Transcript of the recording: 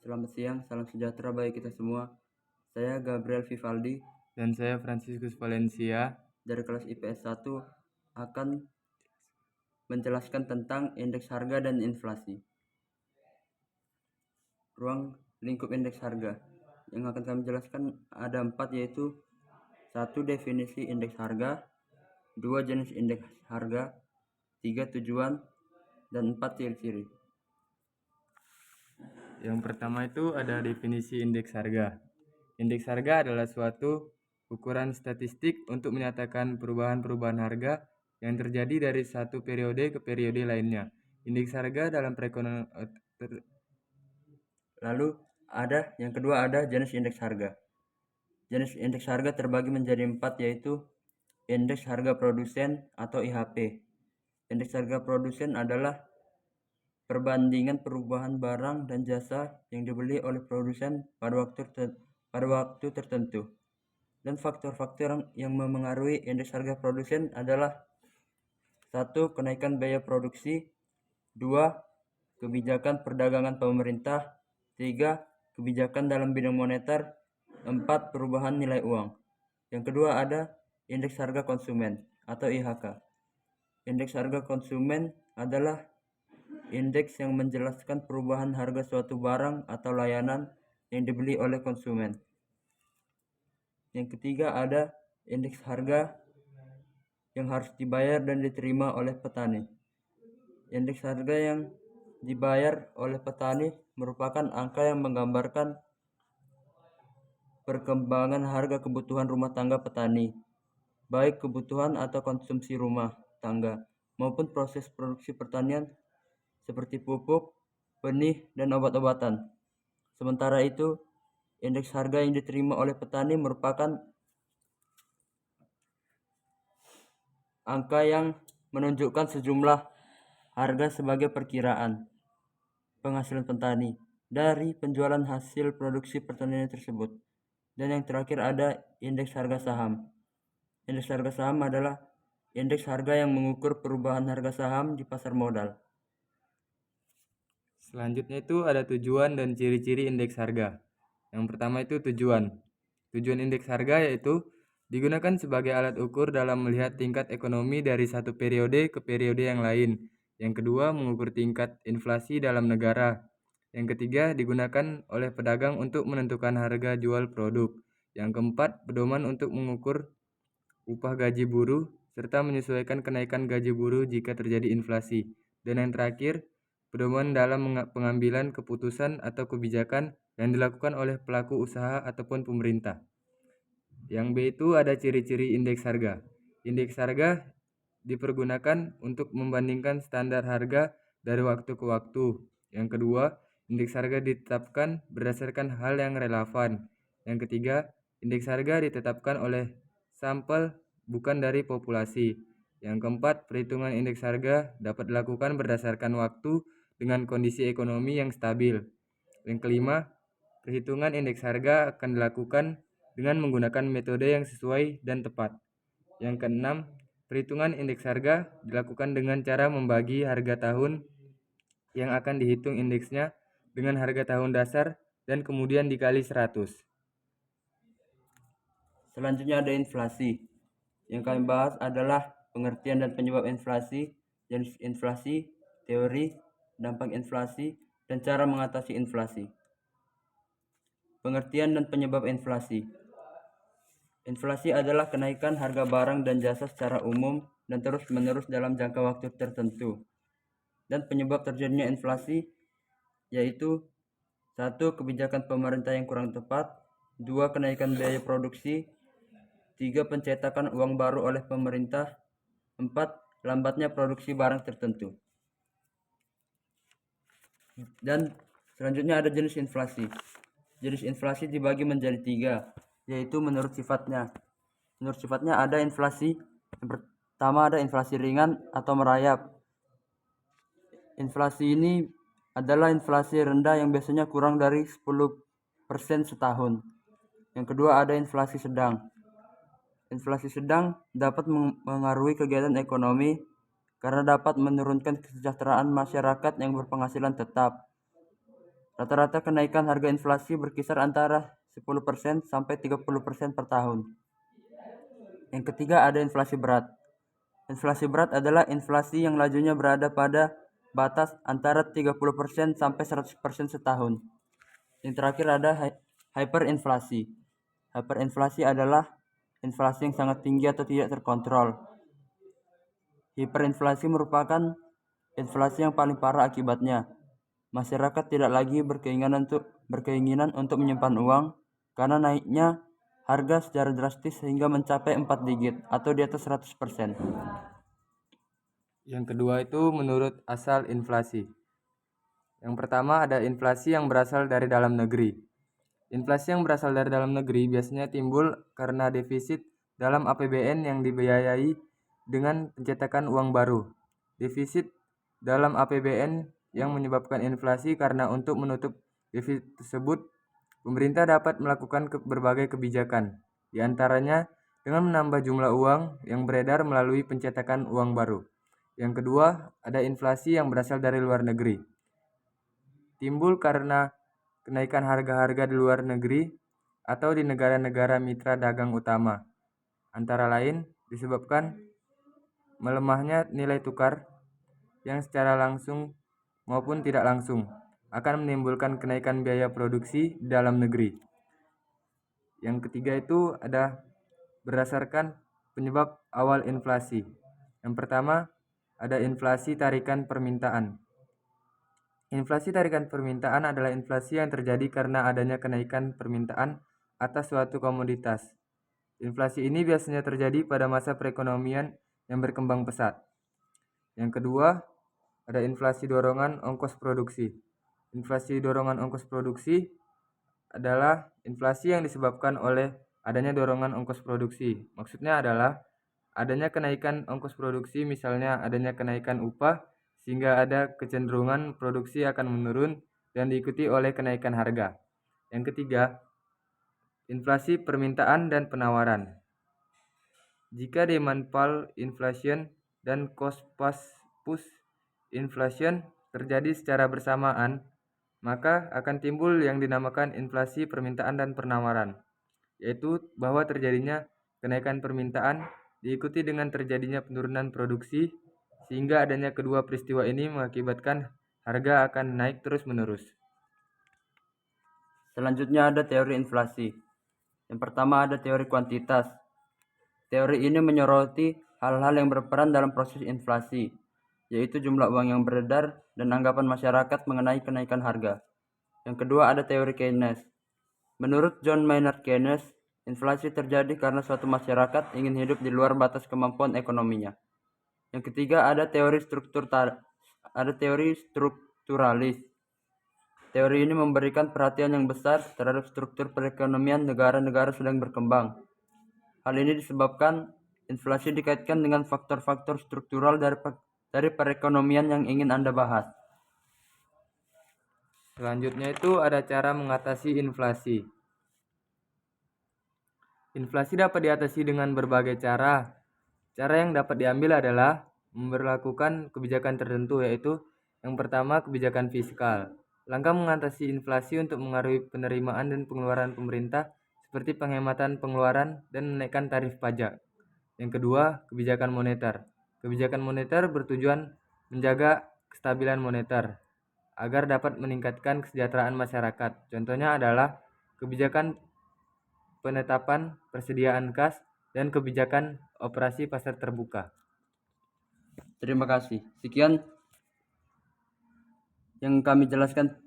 Selamat siang, salam sejahtera bagi kita semua. Saya Gabriel Vivaldi Dan saya Franciscus Valencia. dari kelas IPS 1 akan menjelaskan tentang indeks harga dan inflasi. Ruang lingkup indeks harga yang akan kami jelaskan ada 4, yaitu 1. Definisi indeks harga, 2. Jenis indeks harga, 3. Tujuan, dan 4. Ciri-ciri. Yang pertama itu ada definisi indeks harga. Indeks harga adalah suatu ukuran statistik untuk menyatakan perubahan-perubahan harga yang terjadi dari satu periode ke periode lainnya. Indeks harga dalam perekonomian Lalu yang kedua ada jenis indeks harga. Jenis indeks harga terbagi menjadi 4, yaitu indeks harga produsen atau IHP. Indeks harga produsen adalah perbandingan perubahan barang dan jasa yang dibeli oleh produsen pada waktu tertentu. Dan faktor-faktor yang memengaruhi indeks harga produsen adalah 1. Kenaikan biaya produksi, 2. Kebijakan perdagangan pemerintah, 3. Kebijakan dalam bidang moneter, 4. Perubahan nilai uang. Yang kedua ada indeks harga konsumen atau IHK. Indeks harga konsumen adalah indeks yang menjelaskan perubahan harga suatu barang atau layanan yang dibeli oleh konsumen. Yang ketiga ada indeks harga yang harus dibayar dan diterima oleh petani. Indeks harga yang dibayar oleh petani merupakan angka yang menggambarkan perkembangan harga kebutuhan rumah tangga petani, baik kebutuhan atau konsumsi rumah tangga maupun proses produksi pertanian seperti pupuk, benih, dan obat-obatan. Sementara itu, indeks harga yang diterima oleh petani merupakan angka yang menunjukkan sejumlah harga sebagai perkiraan penghasilan petani dari penjualan hasil produksi pertanian tersebut. Dan yang terakhir ada indeks harga saham. Indeks harga saham adalah indeks harga yang mengukur perubahan harga saham di pasar modal. Selanjutnya itu ada tujuan dan ciri-ciri indeks harga. Yang pertama itu tujuan. Tujuan indeks harga yaitu digunakan sebagai alat ukur dalam melihat tingkat ekonomi dari satu periode ke periode yang lain. Yang kedua, mengukur tingkat inflasi dalam negara. Yang ketiga, digunakan oleh pedagang untuk menentukan harga jual produk. Yang keempat, pedoman untuk mengukur upah gaji buruh serta menyesuaikan kenaikan gaji buruh jika terjadi inflasi. Dan yang terakhir, pedoman dalam pengambilan keputusan atau kebijakan yang dilakukan oleh pelaku usaha ataupun pemerintah. Yang B itu ada ciri-ciri indeks harga. Indeks harga dipergunakan untuk membandingkan standar harga dari waktu ke waktu. Yang kedua, indeks harga ditetapkan berdasarkan hal yang relevan. Yang ketiga, indeks harga ditetapkan oleh sampel bukan dari populasi. Yang keempat, perhitungan indeks harga dapat dilakukan berdasarkan waktu dengan kondisi ekonomi yang stabil. Yang kelima, perhitungan indeks harga akan dilakukan dengan menggunakan metode yang sesuai dan tepat. Yang keenam, perhitungan indeks harga dilakukan dengan cara membagi harga tahun yang akan dihitung indeksnya dengan harga tahun dasar dan kemudian dikali 100. Selanjutnya ada inflasi. Yang kami bahas adalah pengertian dan penyebab inflasi, jenis inflasi, teori, dampak inflasi, dan cara mengatasi inflasi. Pengertian dan penyebab inflasi. Inflasi adalah kenaikan harga barang dan jasa secara umum dan terus-menerus dalam jangka waktu tertentu. Dan penyebab terjadinya inflasi yaitu 1. Kebijakan pemerintah yang kurang tepat, 2. Kenaikan biaya produksi, 3. Pencetakan uang baru oleh pemerintah, 4. Lambatnya produksi barang tertentu. Dan selanjutnya ada jenis inflasi. Jenis inflasi dibagi menjadi 3, yaitu menurut sifatnya. Menurut sifatnya ada inflasi. Yang pertama ada inflasi ringan atau merayap. Inflasi ini adalah inflasi rendah yang biasanya kurang dari 10% setahun. Yang kedua ada inflasi sedang. Inflasi sedang dapat mengaruhi kegiatan ekonomi karena dapat menurunkan kesejahteraan masyarakat yang berpenghasilan tetap. Rata-rata kenaikan harga inflasi berkisar antara 10% sampai 30% per tahun. Yang ketiga ada inflasi berat. Inflasi berat adalah inflasi yang lajunya berada pada batas antara 30% sampai 100% setahun. Yang terakhir ada hyperinflasi. Hyperinflasi adalah inflasi yang sangat tinggi atau tidak terkontrol. Hiperinflasi merupakan inflasi yang paling parah akibatnya. Masyarakat tidak lagi berkeinginan untuk menyimpan uang karena naiknya harga secara drastis sehingga mencapai 4 digit atau di atas 100%. Yang kedua itu menurut asal inflasi. Yang pertama ada inflasi yang berasal dari dalam negeri. Inflasi yang berasal dari dalam negeri biasanya timbul karena defisit dalam APBN yang dibiayai dengan pencetakan uang baru. Defisit dalam APBN yang menyebabkan inflasi karena untuk menutup defisit tersebut, pemerintah dapat melakukan berbagai kebijakan, di antaranya dengan menambah jumlah uang yang beredar melalui pencetakan uang baru. Yang kedua, ada inflasi yang berasal dari luar negeri. Timbul karena kenaikan harga-harga di luar negeri atau di negara-negara mitra dagang utama. Antara lain disebabkan melemahnya nilai tukar yang secara langsung maupun tidak langsung akan menimbulkan kenaikan biaya produksi di dalam negeri. Yang ketiga itu ada berdasarkan penyebab awal inflasi. Yang pertama ada inflasi tarikan permintaan. Inflasi tarikan permintaan adalah inflasi yang terjadi karena adanya kenaikan permintaan atas suatu komoditas. Inflasi ini biasanya terjadi pada masa perekonomian yang berkembang pesat. Yang kedua, ada inflasi dorongan ongkos produksi. Inflasi dorongan ongkos produksi adalah inflasi yang disebabkan oleh adanya dorongan ongkos produksi. Maksudnya adalah adanya kenaikan ongkos produksi, misalnya adanya kenaikan upah, sehingga ada kecenderungan produksi akan menurun dan diikuti oleh kenaikan harga. Yang ketiga, inflasi permintaan dan penawaran. Jika demand pull inflation dan cost push inflation terjadi secara bersamaan, maka akan timbul yang dinamakan inflasi permintaan dan penawaran, yaitu bahwa terjadinya kenaikan permintaan diikuti dengan terjadinya penurunan produksi, sehingga adanya kedua peristiwa ini mengakibatkan harga akan naik terus-menerus. Selanjutnya ada teori inflasi. Yang pertama ada teori kuantitas. Teori ini menyoroti hal-hal yang berperan dalam proses inflasi, yaitu jumlah uang yang beredar dan anggapan masyarakat mengenai kenaikan harga. Yang kedua ada teori Keynes. Menurut John Maynard Keynes, inflasi terjadi karena suatu masyarakat ingin hidup di luar batas kemampuan ekonominya. Yang ketiga ada teori strukturalis. Teori ini memberikan perhatian yang besar terhadap struktur perekonomian negara-negara sedang berkembang. Hal ini disebabkan inflasi dikaitkan dengan faktor-faktor struktural dari perekonomian yang ingin Anda bahas. Selanjutnya itu ada cara mengatasi inflasi. Inflasi dapat diatasi dengan berbagai cara. Cara yang dapat diambil adalah memberlakukan kebijakan tertentu, yaitu yang pertama kebijakan fiskal. Langkah mengatasi inflasi untuk mengaruhi penerimaan dan pengeluaran pemerintah seperti penghematan pengeluaran dan menaikkan tarif pajak. Yang kedua, kebijakan moneter. Kebijakan moneter bertujuan menjaga kestabilan moneter agar dapat meningkatkan kesejahteraan masyarakat. Contohnya adalah kebijakan penetapan persediaan kas dan kebijakan operasi pasar terbuka. Terima kasih. Sekian yang kami jelaskan